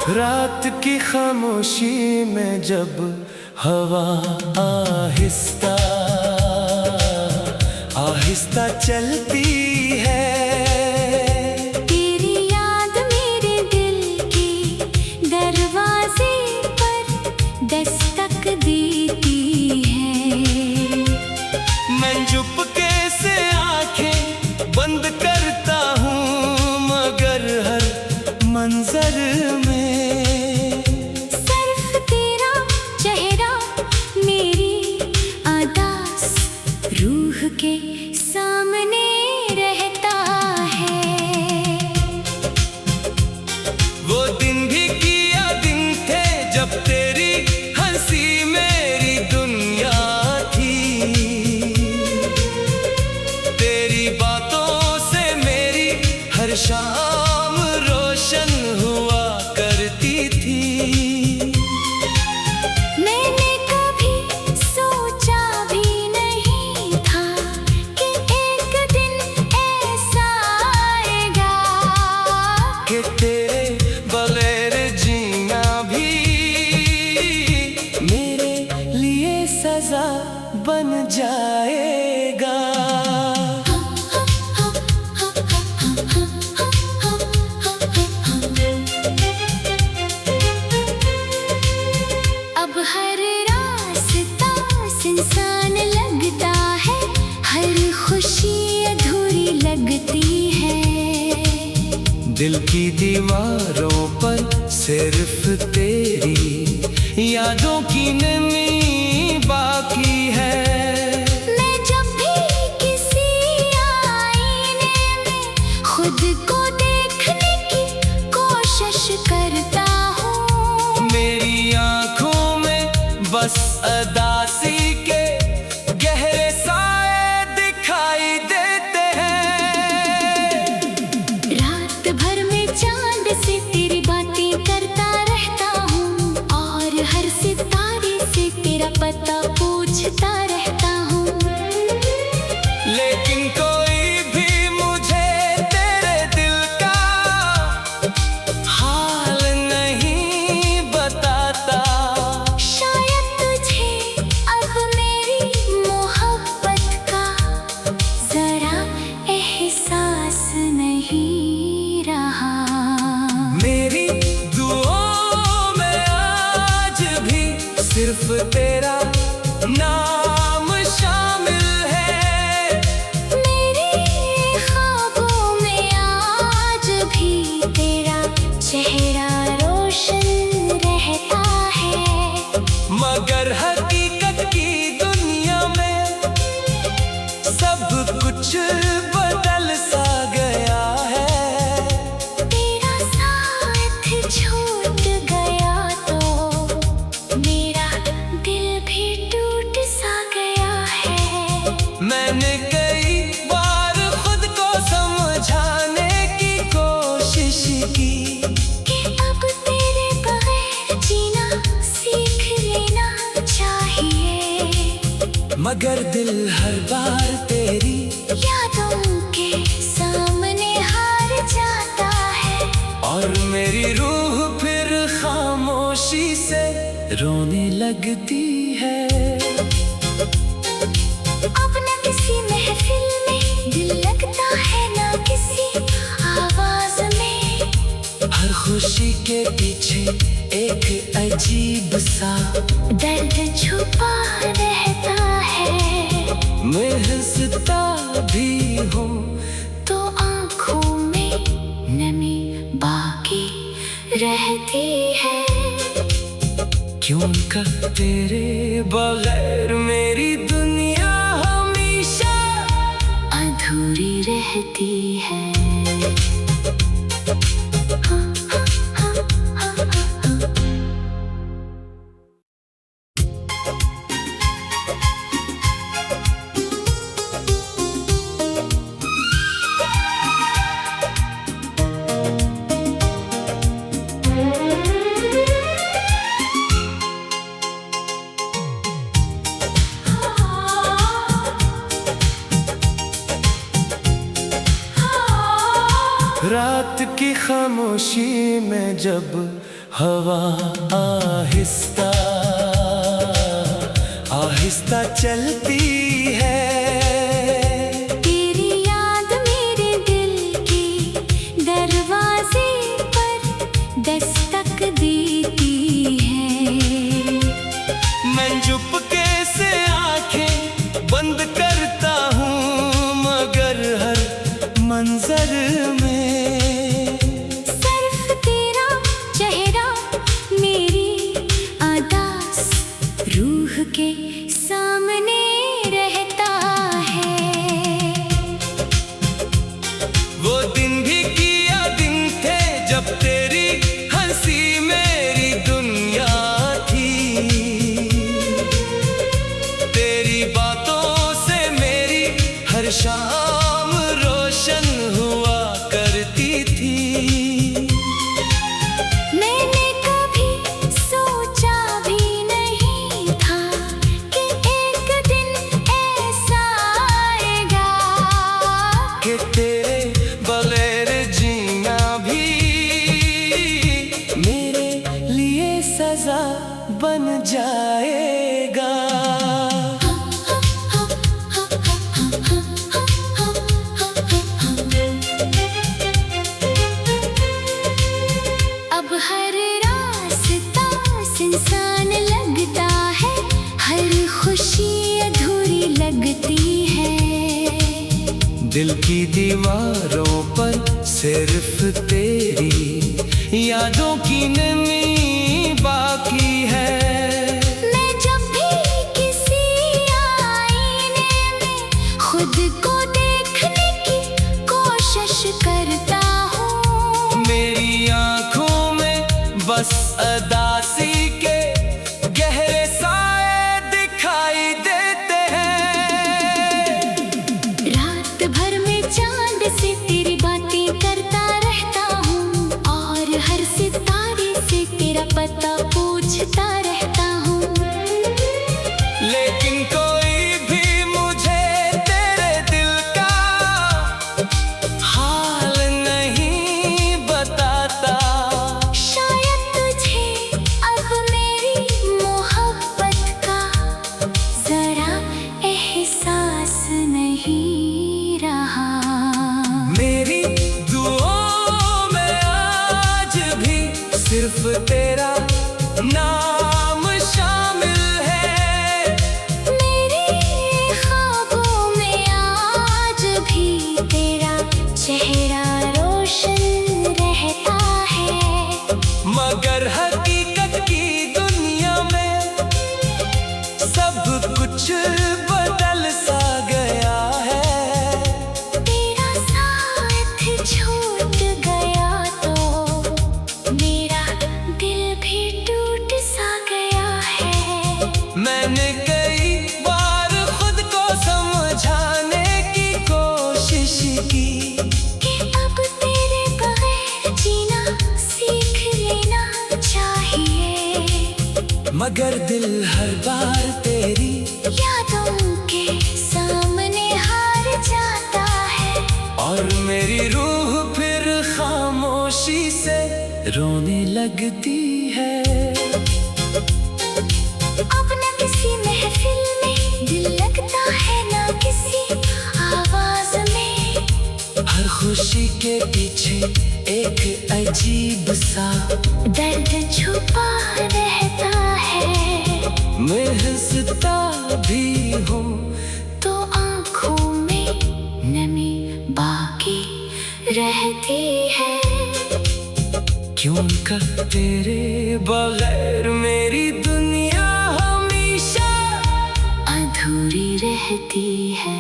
रात की खामोशी में जब हवा आहिस्ता आहिस्ता चलती है, तेरी याद मेरे दिल के दरवाजे पर दस्तक देती है। मैं चुपके से आंखें बंद करता हूँ, मगर हर मंजर में सिर्फ तेरा चेहरा मेरी अदास रूह के सामने रहता है। वो दिन भी किया दिन थे जब तेरी हंसी मेरी दुनिया थी, तेरी बातों से मेरी हर शाम रोशन हुआ करती थी। मैंने कभी सोचा भी नहीं था कि एक दिन ऐसा आएगा कि तेरे बगैर जीना भी मेरे लिए सजा बन जाएगा। अब हर रास्ता सुनसान लगता है, हर खुशी अधूरी लगती है। दिल की दीवारों पर सिर्फ तेरी यादों की नमी बाकी है। मैं जब भी किसी आईने में खुद को देखने की कोशिश करता हूँ, मेरी आंखों में बस अदासी के गहरे साए दिखाई देते हैं। रात भर में चांद से तेरी बातें करता रहता हूँ, और हर सितारे से तेरा पता पूछता रहता हूँ। लेकिन कोई भी मुझे तेरे दिल का हाल नहीं बताता। शायद तुझे अब मेरी मोहब्बत का जरा एहसास नहीं रहा। मेरी दुआओं में आज भी सिर्फ तेरा नाम शामिल है। मेरे ख्वाबों में आज भी तेरा चेहरा रोशन रहता है। मगर हकीकत की दुनिया में सब कुछ बदल सा गया है। तेरा साथ छूट गया तो मेरा दिल भी टूट सा गया है। मैंने कई बार खुद को समझाने की कोशिश की, कि अब तेरे बगैर जीना सीख लेना चाहिए। मगर दिल हर बार तेरी यादों के सामने हार जाता है, और मेरी रूह फिर खामोशी से रोने लगती है। अब न किसी महफिल में दिल लगता है, न किसी आवाज में। हर खुशी के पीछे एक अजीब सा दर्द छुपा रहता है। मैं हंसता भी हूँ तो आँखों में नमी बाकी रहती है। क्यों का तेरे बगैर मेरी दुनिया हमेशा अधूरी रहती है। रात की खामोशी में जब हवा आहिस्ता आहिस्ता चलती है। तेरी याद मेरे दिल के दरवाजे पर दस्तक देती है। मैं चुपके से आंखें बंद करता हूँ, मगर हर मंजर में सिर्फ तेरा चेहरा मेरी आदास रूह के सामने रहता है। वो दिन भी किया दिन थे जब तेरी हंसी मेरी दुनिया थी। तेरी बातों से मेरी हर शाम रोशन हुआ करती थी। मैंने कभी सोचा भी नहीं था कि एक दिन ऐसा आएगा कि तेरे बगैर जीना भी मेरे लिए सजा बन जाएगा। अब हर रास्ता सुनसान लगता है, हर खुशी अधूरी लगती है। दिल की दीवारों पर सिर्फ तेरी यादों की नमी बाकी है। मैं जब भी किसी आईने में खुद को देखने की कोशिश करता हूँ, मेरी आंखों में बस अदासी के गहरे साए दिखाई देते हैं। रात भर में चांद से तेरी बातें करता रहता हूँ, और हर सितारे से तेरा पता पूछता रहता हूँ। लेकिन कोई भी मुझे तेरे दिल का हाल नहीं बताता। शायद तुझे अब मेरी मोहब्बत का जरा एहसास नहीं रहा। मेरी दुआओं में आज भी सिर्फ तेरा नाम शामिल है। मेरे ख्वाबों में आज भी तेरा चेहरा रोशन रहता है। मगर हकीकत की दुनिया में सब कुछ बदल सा गया है। तेरा साथ छूट गया तो मेरा दिल भी टूट सा गया है। मैंने कई बार खुद को समझाने की कोशिश की कि अब तेरे बगैर जीना सीख लेना चाहिए, मगर दिल हर बार तेरी यादों के सामने हार जाता है। और मेरी रूह फिर खामोशी से रोने लगती है। अब न किसी महफिल में दिल लगता है, न किसी आवाज में। हर खुशी के पीछे एक अजीब सा दर्द छुपा रहता है। मैं हंसता भी हूँ तो आँखों में नमी बाकी रहती है। क्यों का तेरे बगैर मेरी दुनिया हमेशा अधूरी रहती है।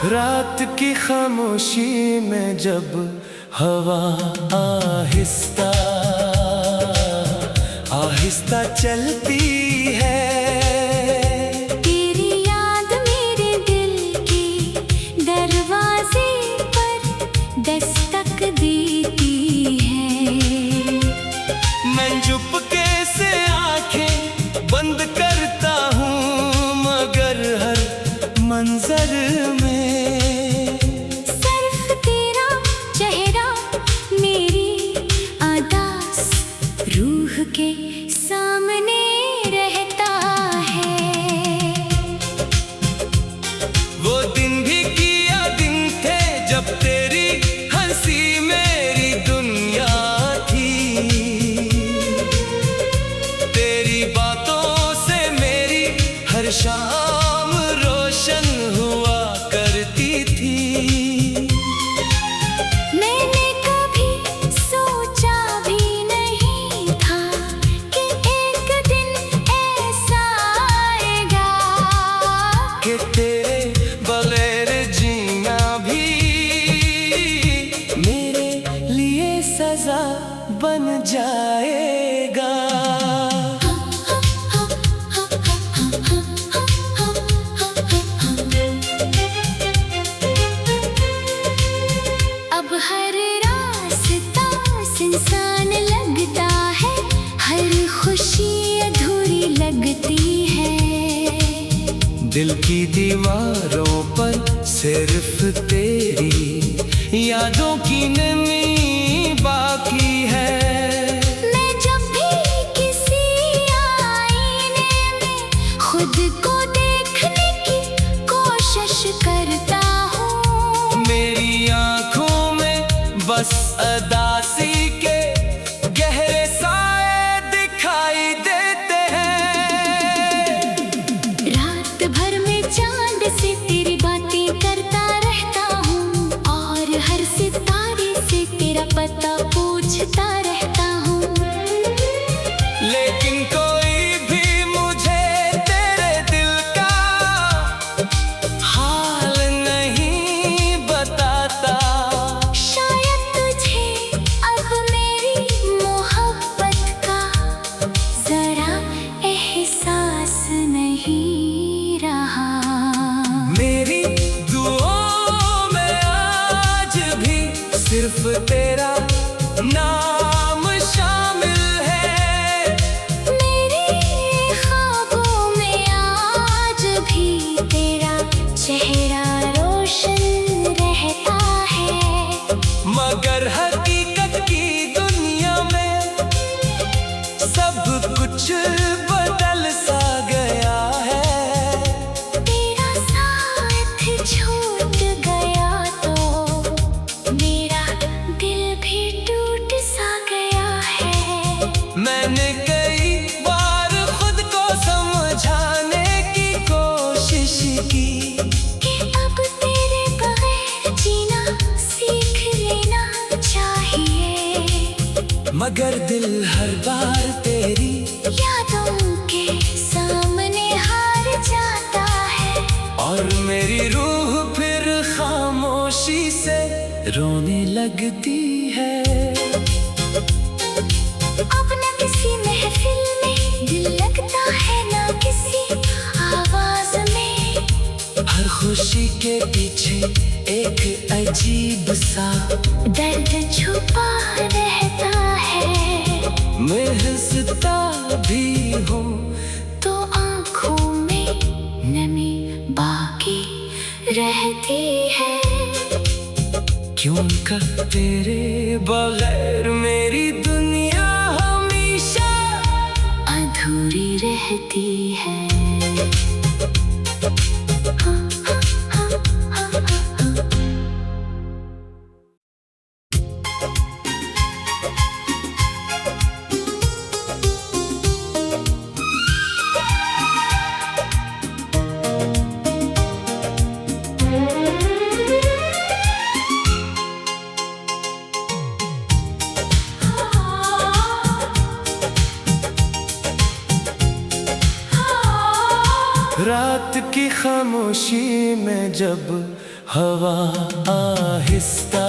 रात की खामोशी में जब हवा आहिस्ता आहिस्ता चलती है। तेरी याद मेरे दिल के दरवाजे पर दस्तक देती है। मैं चुपके से आंखें बंद करता हूँ, मगर हर मंजर में सिर्फ तेरा चेहरा मेरी अदास रूह के सामने रहता है। वो दिन भी किया दिन थे जब तेरी हंसी मेरी दुनिया थी। तेरी बातों से मेरी हर शाम रोशन हुआ करती थी। मैंने कभी सोचा भी नहीं था कि एक दिन ऐसा आएगा कि तेरे बगैर जीना भी मेरे लिए सजा बन जाएगा। अब हर रास्ता सुनसान लगता है, हर खुशी अधूरी लगती है। दिल की दीवारों पर सिर्फ तेरी यादों की नमी बाकी है। मैं जब भी किसी आईने में खुद को देखने की कोशिश करता हूँ, मेरी आंखों में बस अदासी के गहरे साए दिखाई देते हैं। रात भर में चांद से तेरी बातें करता रहता हूँ, और हर सितारे से तेरा पता पूछता रहता हूँ। लेकिन कोई भी मुझे तेरे दिल का हाल नहीं बताता। शायद तुझे अब मेरी मोहब्बत का जरा एहसास नहीं रहा। मेरी दुआओं में आज भी सिर्फ तेरा नाम शामिल है। मेरे ख्वाबों में आज भी तेरा चेहरा रोशन रहता है। मगर हकीकत की दुनिया में सब कुछ बदल सा गया है। तेरा साथ छूट गया तो मेरा दिल भी टूट सा गया है। मैंने कई बार खुद को समझाने की कोशिश की कि अब तेरे बगैर जीना सीख लेना चाहिए। मगर दिल हर बार तेरी यादों के सामने हार जाता है, और मेरी रूह फिर खामोशी से रोने लगती है। अब न किसी महफिल में दिल लगता है, न किसी आवाज में। हर खुशी के पीछे एक अजीब सा दर्द छुपा रहता है। मैं हंसता भी हूँ तो आँखों में नमी बाकी रहती है। क्यों कर तेरे बगैर मेरी दुनिया हमेशा अधूरी रहती है। रात की खामोशी में जब हवा आहिस्ता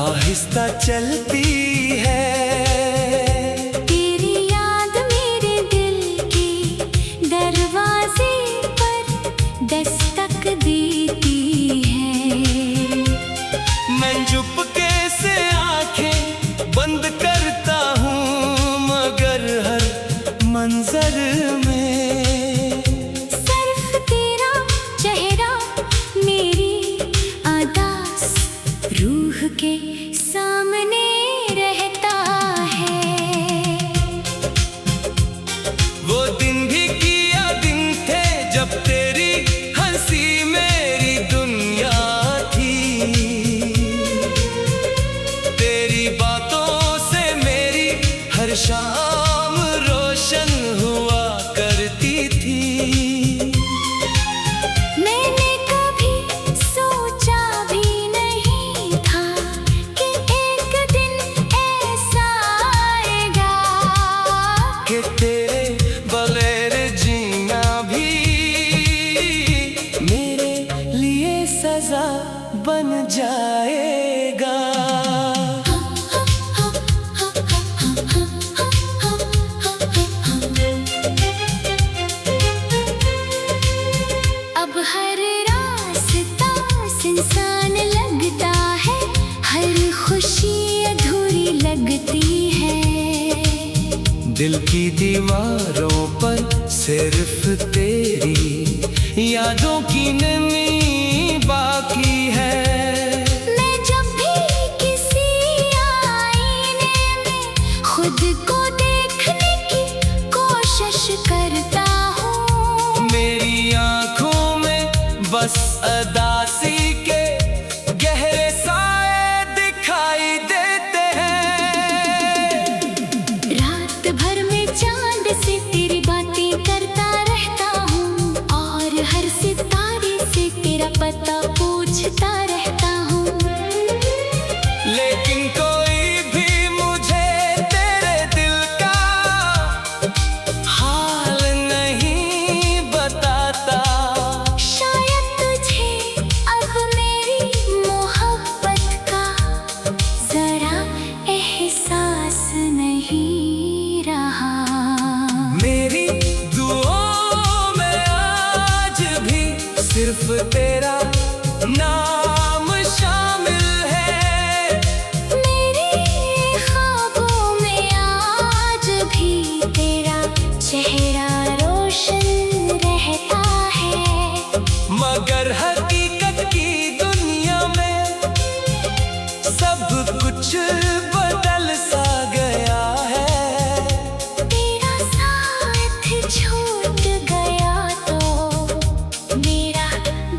आहिस्ता चलती है, जाएगा। अब हर रास्ता सुनसान लगता है, हर खुशी अधूरी लगती है। दिल की दीवारों पर सिर्फ तेरी यादों की नमी बाकी है। मैं जब भी किसी आईने में खुद को देखने की कोशिश करता हूँ, मेरी आंखों में बस अदासी के गहरे साए दिखाई देते हैं। रात भर में चांद से तेरी बातें करता रहता हूँ, और हर सितारे से तेरा पता पूछता रहता हूँ। लेकिन कोई भी मुझे तेरे दिल का हाल नहीं बताता। शायद तुझे अब मेरी मोहब्बत का जरा एहसास नहीं रहा। मेरी दुआओं में आज भी सिर्फ तेरा नाम शामिल है। मेरे ख्वाबों में आज भी तेरा चेहरा रोशन रहता है। मगर हकीकत की दुनिया में सब कुछ बदल सा गया है। तेरा साथ छूट गया तो मेरा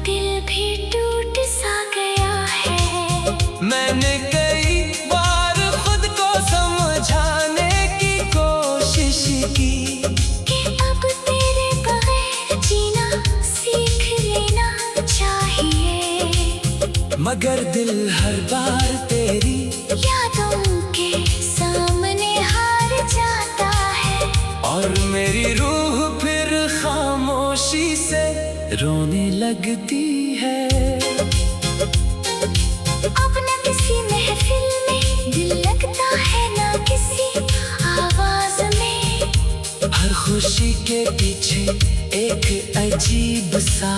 दिल भी टूट सा गया है। मैंने कई बार खुद को समझाने की कोशिश की कि अब तेरे बगैर जीना सीख लेना चाहिए, मगर दिल हर बार तेरी यादों के सामने हार जाता है। और मेरी रूह फिर खामोशी से रोने लगती है। अब न किसी महफिल में दिल लगता है, ना किसी आवाज में। हर खुशी के पीछे एक अजीब सा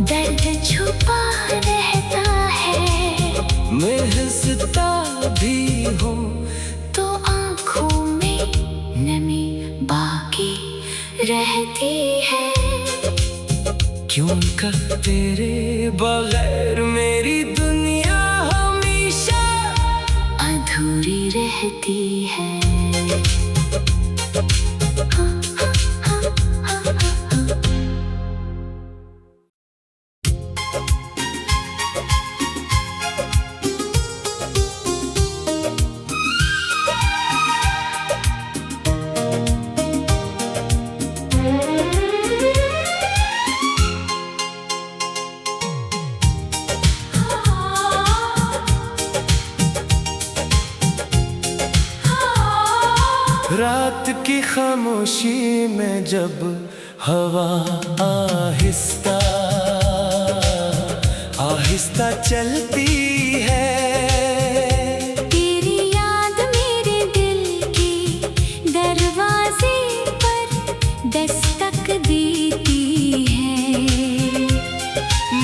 दर्द छुपा रहता है। मैं हंसता भी हूँ तो आँखों में नमी बाकी रहती है। क्यों कर तेरे बगैर मेरी दुनिया हमेशा अधूरी रहती है। रात की खामोशी में जब हवा आहिस्ता आहिस्ता चलती है, तेरी याद मेरे दिल की दरवाजे पर दस्तक देती है।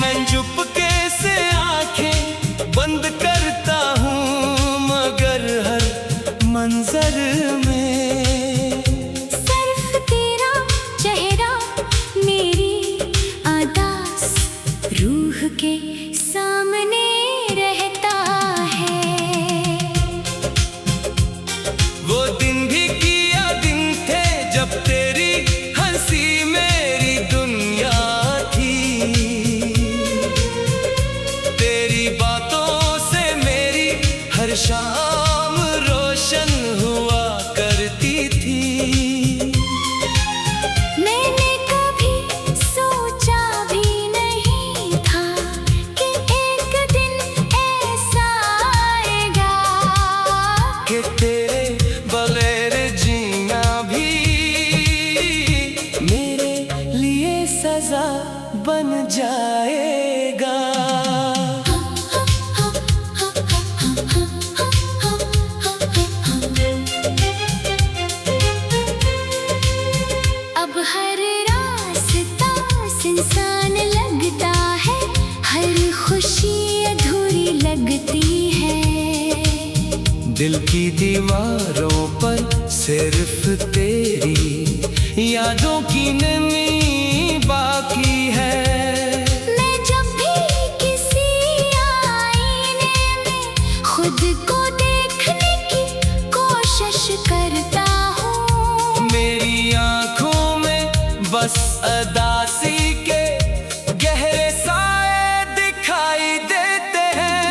मैं चुपके से आंखें बंद करता हूँ, मगर हर मंजर में सिर्फ तेरा चेहरा मेरी अदास रूह के सामने रहता है। वो दिन भी किया दिन थे जब तेरी हंसी मेरी दुनिया थी। तेरी बातों से मेरी हर शाम रोशन हुआ करती थी। मैंने कभी सोचा भी नहीं था कि एक दिन ऐसा आएगा कि तेरे बगैर जीना भी मेरे लिए सजा बन जाएगा। आसान लगता है, हर खुशी अधूरी लगती है। दिल की दीवारों पर सिर्फ तेरी यादों की नमी बाकी है। मैं जब भी किसी आईने में खुद को देखने की कोशिश करता हूँ, मेरी आंखों में बस अदासी के गहरे साए दिखाई देते हैं।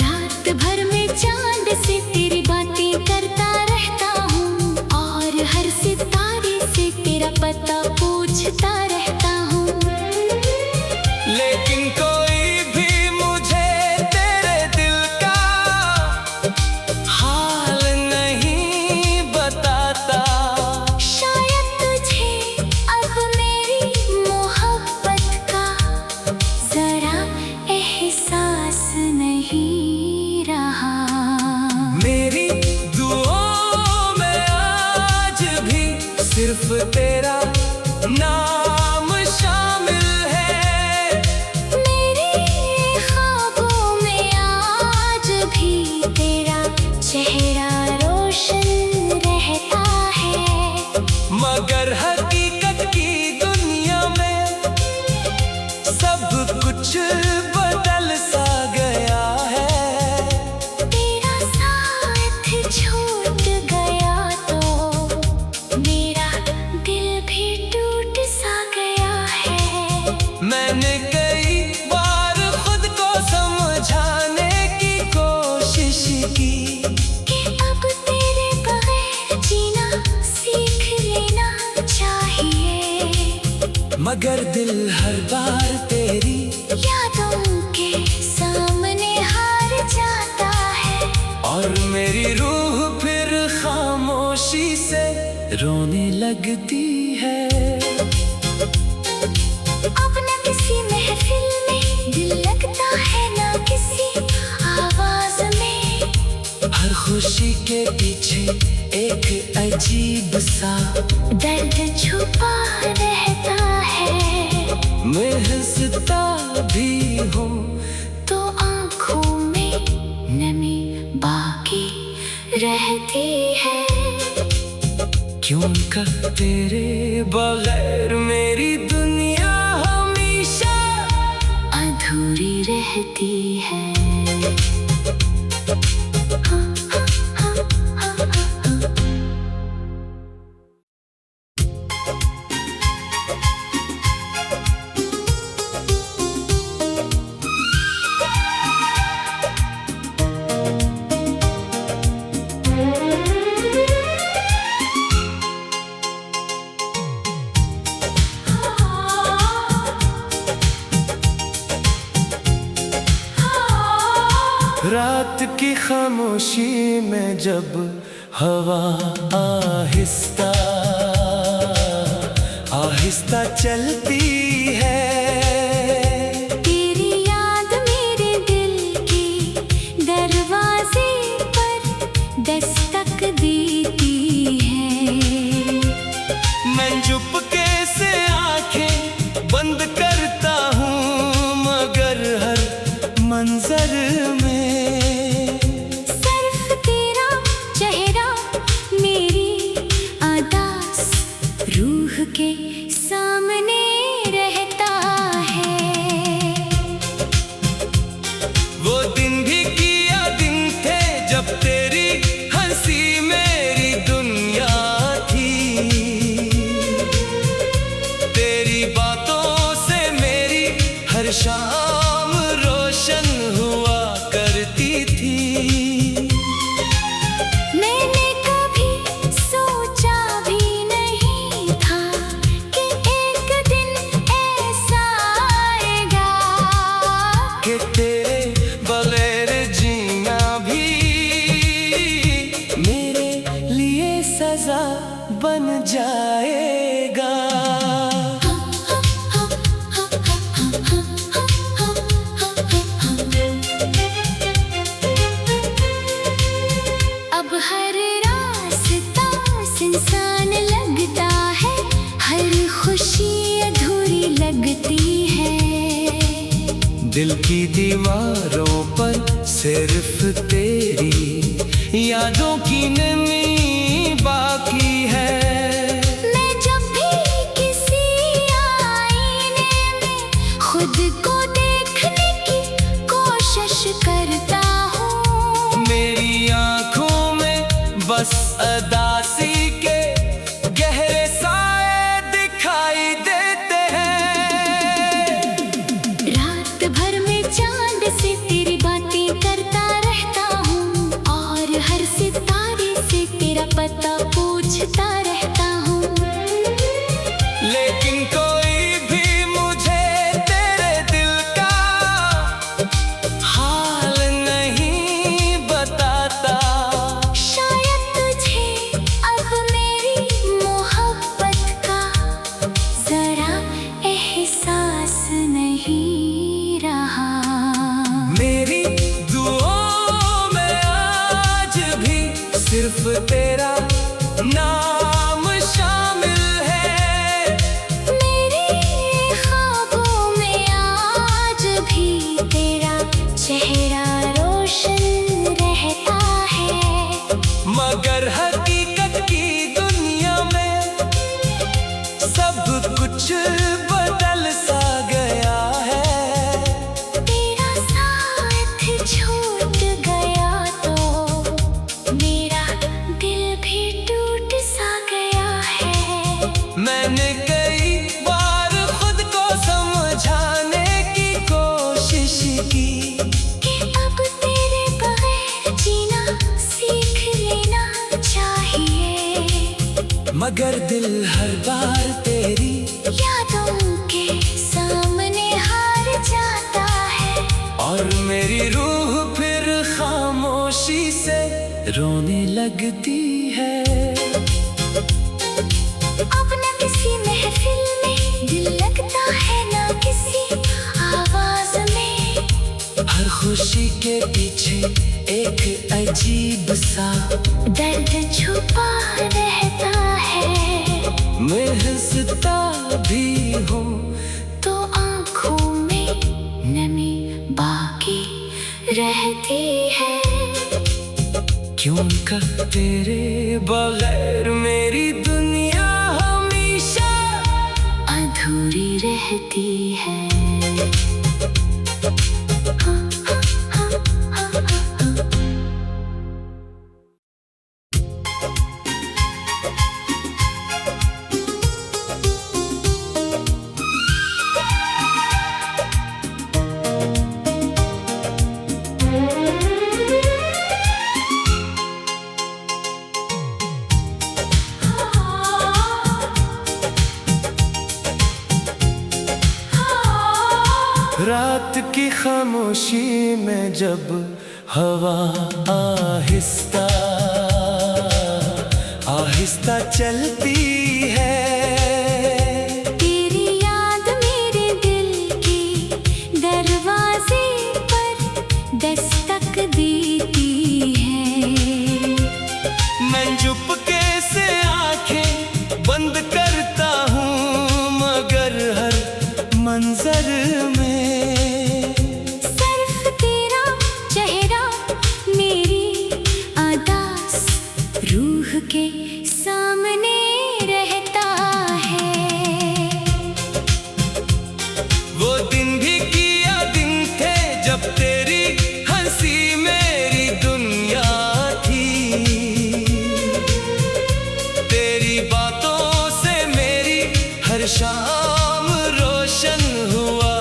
रात भर में चांद से तेरी बातें करता रहता हूँ, और हर सितारे से तेरा पता पूछता रहता हूँ। लेकिन कोई भी मुझे तेरे दिल का हाल नहीं बताता। शायद तुझे अब मेरी मोहब्बत का जरा एहसास नहीं रहा। मेरी दुआओं में आज भी सिर्फ तेरा नाम शामिल है। मेरे ख्वाबों में आज भी तेरा चेहरा रोशन रहता है। मगर हकीकत की दुनिया में सब कुछ बदल सा गया है। तेरा साथ छूट गया तो मेरा दिल भी टूट सा गया है। मैंने कई बार खुद को समझाने की कोशिश की कि अब तेरे बगैर जीना सीख लेना चाहिए, मगर दिल हर बार तेरी यादों के सामने हार जाता है। और मेरी रूह फिर खामोशी से रोने लगती है। अब न किसी महफिल में दिल लगता है, न किसी आवाज में। हर खुशी के पीछे एक अजीब सा दर्द छुपा रहता है। मैं हंसता भी हूँ तो आँखों में नमी बाकी रहती है। क्यों का तेरे बगैर मेरी दुनिया हमेशा अधूरी रहती है। रात की खामोशी में जब हवा आहिस्ता आहिस्ता चलती है, तेरी याद मेरे दिल के दरवाजे पर दस्तक देती है। मैं चुपके से आंखें बंद करता हूँ, मगर हर मंजर में सिर्फ तेरा चेहरा मेरी अदास रूह के सामने रहता है। वो दिन भी किया दिन थे जब तेरी हंसी मेरी दुनिया थी। तेरी बातों से मेरी हर शाम रोशन हुआ करती थी। मैंने कभी सोचा भी नहीं था कि एक दिन ऐसा आएगा कि तेरे बगैर जीना भी मेरे लिए सजा बन जाएगा। लगती है। दिल की दीवारों पर सिर्फ तेरी यादों की नमी बाकी है। मैं जब भी किसी आईने में खुद को देखने की कोशिश करता हूँ, मेरी आंखों में बस अदासी के गहरे साए दिखाई देते हैं। रात भर में चांद से तेरी बातें करता रहता हूँ, और हर सितारे से तेरा पता पूछता रहता हूँ। लेकिन कोई भी मुझे तेरे दिल का हाल नहीं बताता। शायद तुझे अब मेरी मोहब्बत का जरा एहसास नहीं रहा। मेरी दुआओं में आज भी सिर्फ तेरा नाम शामिल है। मेरे ख्वाबों में आज भी तेरा चेहरा रोशन रहता है। मगर हकीकत की दुनिया में सब कुछ बदल सा गया है। तेरा साथ छूट गया तो मेरा दिल भी टूट सा गया है। मैंने कई बार खुद को समझाने की कोशिश की कि अब तेरे बगैर जीना सीख लेना चाहिए, मगर दिल हर बार तेरी यादों के सामने हार जाता है। और मेरी रूह फिर खामोशी से रोने लगती है। अब न किसी महफिल में दिल लगता है, न किसी आवाज में। हर खुशी के पीछे एक अजीब सा दर्द छुपा रहता है। मैं हंसता भी हूँ तो आँखों में नमी बाकी रहती है। क्यों का तेरे बगैर मेरी दुनिया हमेशा अधूरी रहती है। रात की खामोशी में जब हवा आहिस्ता आहिस्ता चलती है, तेरी याद मेरे दिल के दरवाजे पर दस्तक देती है। मैं चुपके से आंखें बंद करता हूँ, मगर हर मंजर में सिर्फ तेरा चेहरा मेरी अदास रूह के सामने रहता है। वो दिन भी किया दिन थे जब तेरी हंसी मेरी दुनिया थी। तेरी बातों से मेरी हर शाम रोशन हुआ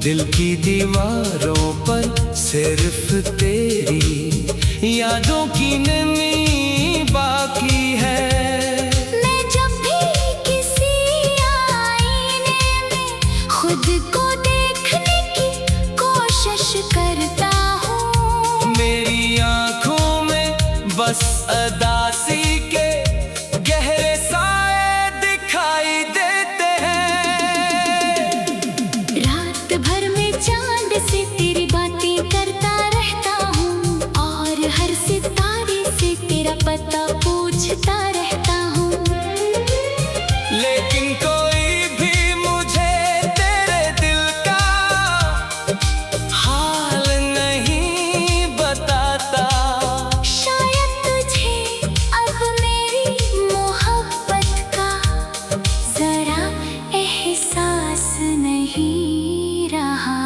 दिल की दीवारों पर सिर्फ तेरी यादों की नमी बाकी है। मैं जब भी किसी आईने में खुद को देखने की कोशिश करता हूँ, मेरी आंखों में बस अदासी के गहरे साए दिखाई देते हैं। रात भर में चांद से तेरी बातें करता रहता हूँ, और हर सितारे से तेरा पता पूछता रहता हूँ। लेकिन कोई भी मुझे तेरे दिल का हाल नहीं बताता। शायद तुझे अब मेरी मोहब्बत का जरा एहसास नहीं रहा।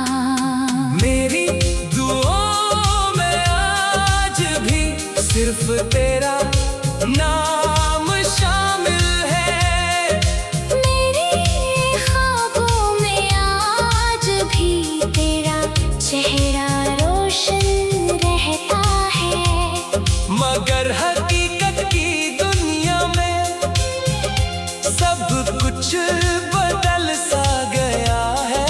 मेरी दुआओं में आज भी सिर्फ तेरा नाम शामिल है। मेरे ख्वाबों में आज भी तेरा चेहरा रोशन रहता है। मगर हकीकत की दुनिया में सब कुछ बदल सा गया है।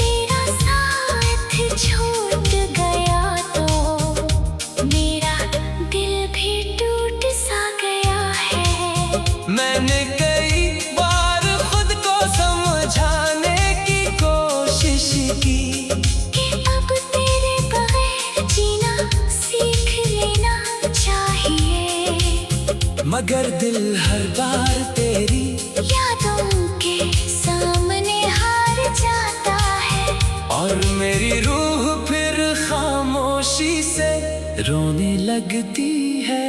तेरा साथ छूट गया तो मेरा दिल भी टूट सा गया है। मैंने कई बार खुद को समझाने की कोशिश की कि अब तेरे बगैर जीना सीख लेना चाहिए। मगर दिल हर बार तेरी यादों के सामने हार जाता है, और मेरी रूह फिर खामोशी से रोने लगती है।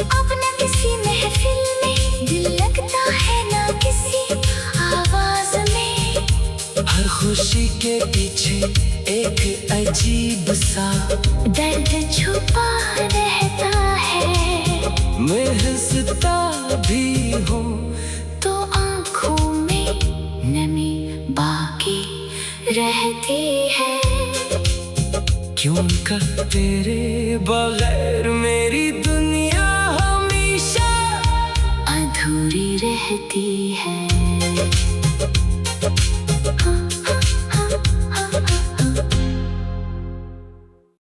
अब न किसी महफिल में दिल लगता है, न किसी आवाज में। हर खुशी के पीछे एक अजीब सा दर्द छुपा रहता है। मैं हंसता भी हूँ तो आँखों में नमी बाकी रहती है। क्यों कर तेरे बगैर मेरी दुनिया हमेशा अधूरी रहती है।